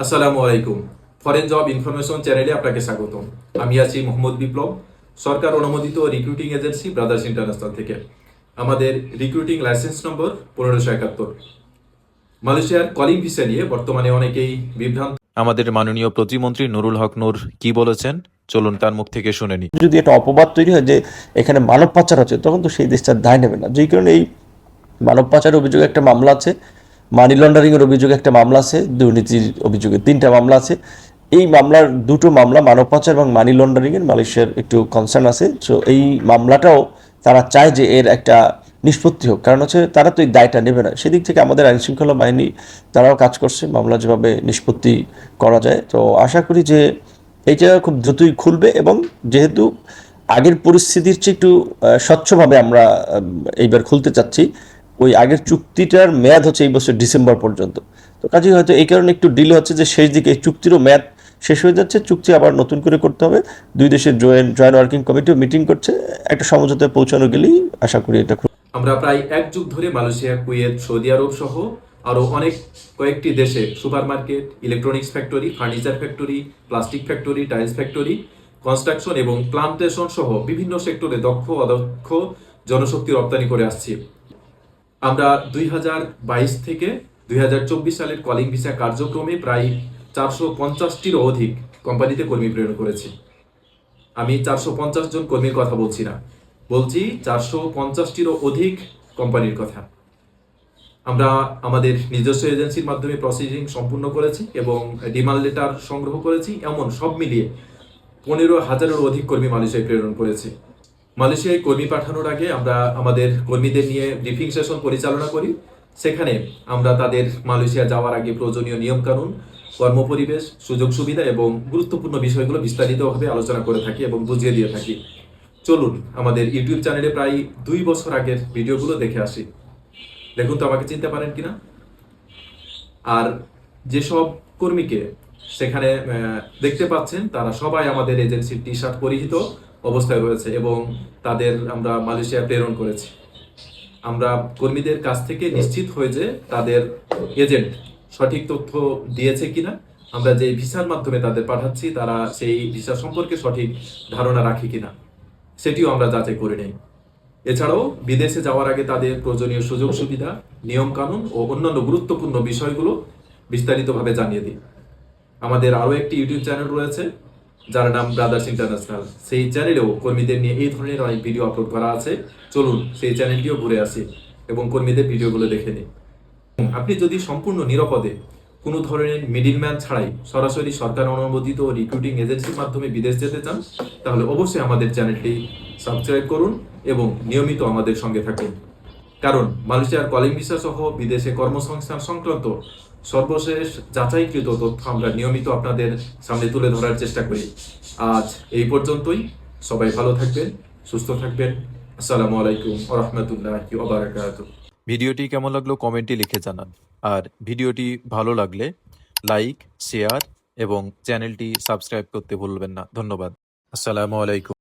আসসালামু আলাইকুম। Foreign job information চ্যানেলে আপনাকে স্বাগতম। আমি আছি মোহাম্মদ বিপ্লব, সরকার অনুমোদিত রিক্রুটিং এজেন্সি ব্রাদার্স ইন্টারন্যাশনাল থেকে। আমাদের রিক্রুটিং লাইসেন্স নম্বর 1571। মালয়েশিয়ার কলিং ভিসা নিয়ে বর্তমানে অনেকেই বিভ্রান্ত। আমাদের মাননীয় প্রতিমন্ত্রী নুরুল হক নূর কি বলেছেন, চলুন তার মুখ থেকে শুনে নিই। যদি একটা অপবাদ তৈরি হয় যে এখানে মানব পাচার হচ্ছে, তখন তো সেই দেশটার দায় নেবে না। যেই কারণে এই মানব পাচারের অভিযোগে একটা মামলা আছে, মানি লন্ডারিং এর অভিযোগে একটা মামলা আছে, দুর্নীতির অভিযোগে 3টা মামলা আছে। এই মামলার 2টো মামলা মানব পাচার এবং মানি লন্ডারিং এর মালয়েশিয়ার একটু কনসার্ন আছে। সো এই মামলাটাও তারা চায় যে এর একটা নিষ্পত্তি হোক, কারণ হচ্ছে তারা তো এই দায়টা নেবে না। সেদিক থেকে আমাদের আইন শৃঙ্খলা বাহিনী তারাও কাজ করছে মামলা যেভাবে নিষ্পত্তি করা যায়। তো আশা করি যে এইটা খুব দ্রুতই খুলবে, এবং যেহেতু আগের পরিস্থিতির চেয়ে একটু স্বচ্ছভাবে আমরা এইবার খুলতে চাচ্ছি। ওই আগের চুক্তিটার মেয়াদ হচ্ছে এই বছর ডিসেম্বর পর্যন্ত। তো কাজেই হয়তো এই কারণে একটু ডিলে হচ্ছে যে শেষ দিকে এই চুক্তিরও মেয়াদ শেষ হয়ে যাচ্ছে, চুক্তি আবার নতুন করে করতে হবে। দুই দেশের জয়েন্ট ওয়ার্কিং কমিটিও মিটিং করছে, একটা সমঝোতায় পৌঁছানো গেলেই আশা করি এটা আমরা প্রায় 1 যুগ ধরে মালয়েশিয়া, কুয়েত, সৌদি আরব সহ আরো কয়েকটি দেশে supermarket, electronics factory, furniture factory, plastic factory, tiles factory, construction এবং প্লান্টেশন সহ বিভিন্ন সেক্টরে দক্ষ অদক্ষ জনশক্তি রপ্তানি করে আসছি। আমরা 2022 থেকে 2024 সালের কলিং ভিসা কার্যক্রমে প্রায় 450টিরও অধিক কোম্পানিতে কর্মী প্রেরণ করেছি। আমি 450 জন কর্মীর কথা বলছি না, বলছি 450টিরও অধিক কোম্পানির কথা। আমরা আমাদের নিজস্ব এজেন্সির মাধ্যমে প্রসেসিং সম্পূর্ণ করেছি এবং ডিমান্ড লেটার সংগ্রহ করেছি। এমন সব মিলিয়ে 15,000-এরও অধিক কর্মী মালয়েশিয়ায় প্রেরণ করেছি। মালয়েশিয়ায় কর্মী পাঠানোর আগে আমরা আমাদের কর্মীদের নিয়ে ব্রিফিং সেশন পরিচালনা করি। সেখানে আমরা তাদের মালয়েশিয়া যাওয়ার আগে প্রয়োজনীয় নিয়মকানুন, কর্মপরিবেশ, সুযোগ সুবিধা এবং গুরুত্বপূর্ণ বিষয়গুলো বিস্তারিতভাবে আলোচনা করে থাকি এবং বুঝিয়ে দিয়ে থাকি। চলুন আমাদের ইউটিউব চ্যানেলে প্রায় 2 বছর আগের ভিডিওগুলো দেখে আসি। দেখুন তো আমাকে চিনতে পারেন কিনা। আর যেসব কর্মীকে সেখানে দেখতে পাচ্ছেন, তারা সবাই আমাদের এজেন্সির টি শার্ট পরিহিত অবস্থায় রয়েছে এবং তাদের আমরা মালয়েশিয়া প্রেরণ করেছি। আমরা কর্মীদের কাছ থেকে নিশ্চিত হয়ে যে তাদের এজেন্ট সঠিক তথ্য দিয়েছে কিনা, আমরা যে ভিসার মাধ্যমে তাদের পাঠাচ্ছি তারা সেই ভিসা সম্পর্কে সঠিক ধারণা রাখে কিনা, সেটিও আমরা যাচাই করে নেই। এছাড়াও বিদেশে যাওয়ার আগে তাদের প্রয়োজনীয় সুযোগ সুবিধা, নিয়ম কানুন ও অন্যান্য গুরুত্বপূর্ণ বিষয়গুলো বিস্তারিতভাবে জানিয়ে দিই। আমাদের আরও একটি ইউটিউব চ্যানেল রয়েছে যার নাম ব্রাদার্স ইন্টারন্যাশনাল। সেই চ্যানেলেও কর্মীদের নিয়ে এই ধরনের অনেক ভিডিও আপলোড করা আছে। চলুন সেই চ্যানেলটিও ঘুরে আসি এবং কর্মীদের ভিডিওগুলো দেখে নিই। আপনি যদি সম্পূর্ণ নিরাপদে কোনো ধরনের মিডিলম্যান ছাড়াই সরাসরি সরকার অনুমোদিত রিক্রুটিং এজেন্সির মাধ্যমে বিদেশ যেতে চান, তাহলে অবশ্যই আমাদের চ্যানেলটি সাবস্ক্রাইব করুন এবং নিয়মিত আমাদের সঙ্গে থাকুন। কারণ মালয়েশিয়ার কলিং ভিসা সহ বিদেশে কর্মসংস্থান সংক্রান্ত সর্বশেষ যাচাইকৃত তথ্য আমরা নিয়মিত আপনাদের সামনে তুলে ধরার চেষ্টা করি। আজ এই পর্যন্তই। সবাই ভালো থাকবেন, সুস্থ থাকবেন। আসসালামু আলাইকুম ওয়া রাহমাতুল্লাহি ওয়া বারাকাতুহু। ভিডিওটি কেমন লাগলো কমেন্টে লিখে জানান। আর ভিডিওটি ভালো লাগলে লাইক, শেয়ার এবং চ্যানেলটি সাবস্ক্রাইব করতে ভুলবেন না। ধন্যবাদ। আসসালামু আলাইকুম।